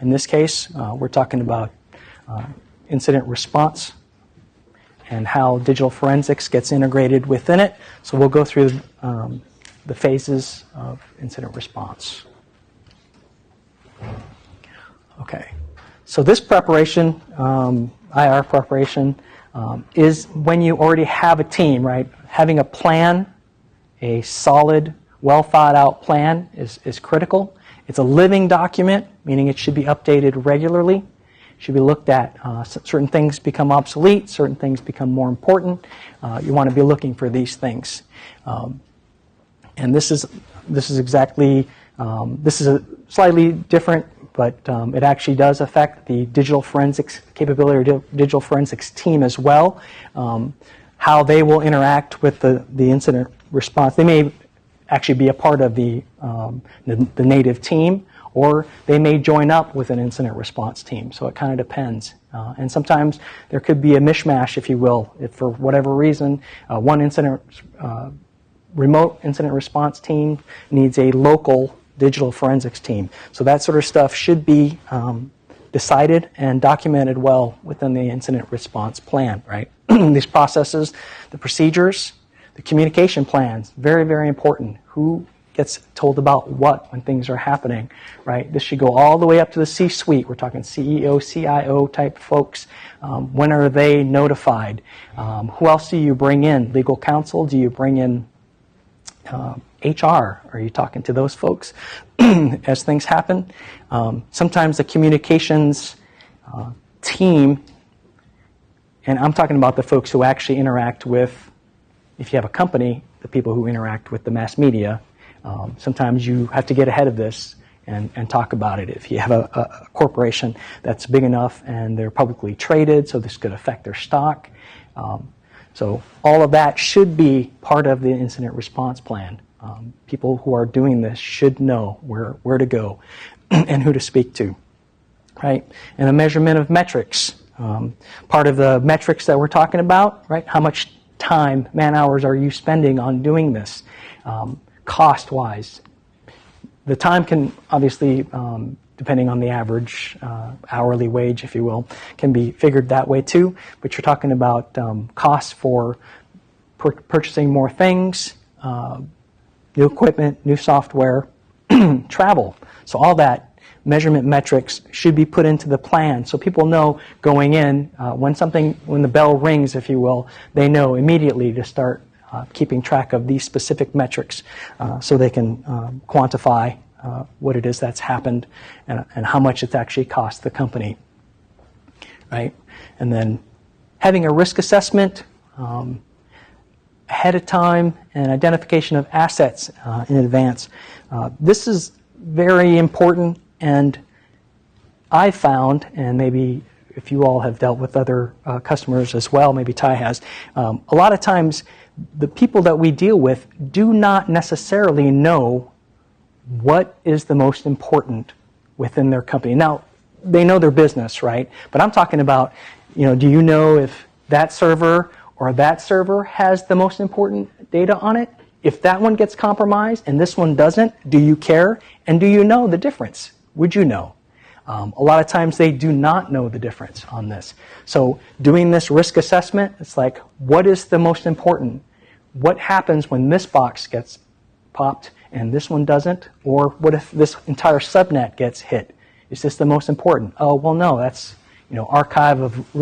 In this case, we're talking about incident response and how digital forensics gets integrated within it. So we'll go through the phases of incident response. Okay, so this preparation, IR preparation, is when you already have a team, right? Having a plan, a solid, well thought out plan is critical. It's a living document, meaning it should be updated regularly. Should be looked at. Certain things become obsolete, certain things become more important. You want to be looking for these things. And this is exactly, this is a slightly different, but it actually does affect the digital forensics capability or digital forensics team as well. How they will interact with the incident response. They may actually be a part of the native team, or they may join up with an incident response team. So it kind of depends. And sometimes there could be a mishmash, if you will, if for whatever reason one remote incident response team needs a local digital forensics team. So that sort of stuff should be decided and documented well within the incident response plan, right? These processes, the procedures, the communication plans, very, very important. Who gets told about what when things are happening, right? This should go all the way up to the C-suite. We're talking CEO, CIO type folks. When are they notified? Who else do you bring in? Legal counsel? Do you bring in HR? Are you talking to those folks as things happen? Sometimes the communications team, and I'm talking about the folks who actually interact with, if you have a company, the people who interact with the mass media. Sometimes you have to get ahead of this and talk about it. If you have a corporation that's big enough and they're publicly traded, so this could affect their stock. So all of that should be part of the incident response plan. People who are doing this should know where to go and who to speak to, right? And the measurement of metrics. Part of the metrics that we're talking about, right? How much time, man hours are you spending on doing this? Cost-wise. The time can obviously, depending on the average hourly wage, if you will, can be figured that way too. But you're talking about costs for purchasing more things, new equipment, new software, travel. So all that measurement metrics should be put into the plan so people know going in, when the bell rings, if you will, they know immediately to start keeping track of these specific metrics so they can quantify what it is that's happened and how much it's actually cost the company, right? And then having a risk assessment ahead of time and identification of assets in advance. This is very important, and I found, and maybe if you all have dealt with other customers as well, maybe Ty has, a lot of times the people that we deal with do not necessarily know what is the most important within their company. Now, they know their business, right? But I'm talking about, do you know if that server or that server has the most important data on it? If that one gets compromised and this one doesn't, do you care? And do you know the difference? Would you know? A lot of times they do not know the difference on this. So doing this risk assessment, it's like, what is the most important? What happens when this box gets popped and this one doesn't? Or what if this entire subnet gets hit? Is this the most important? Oh, well, no, that's, archive of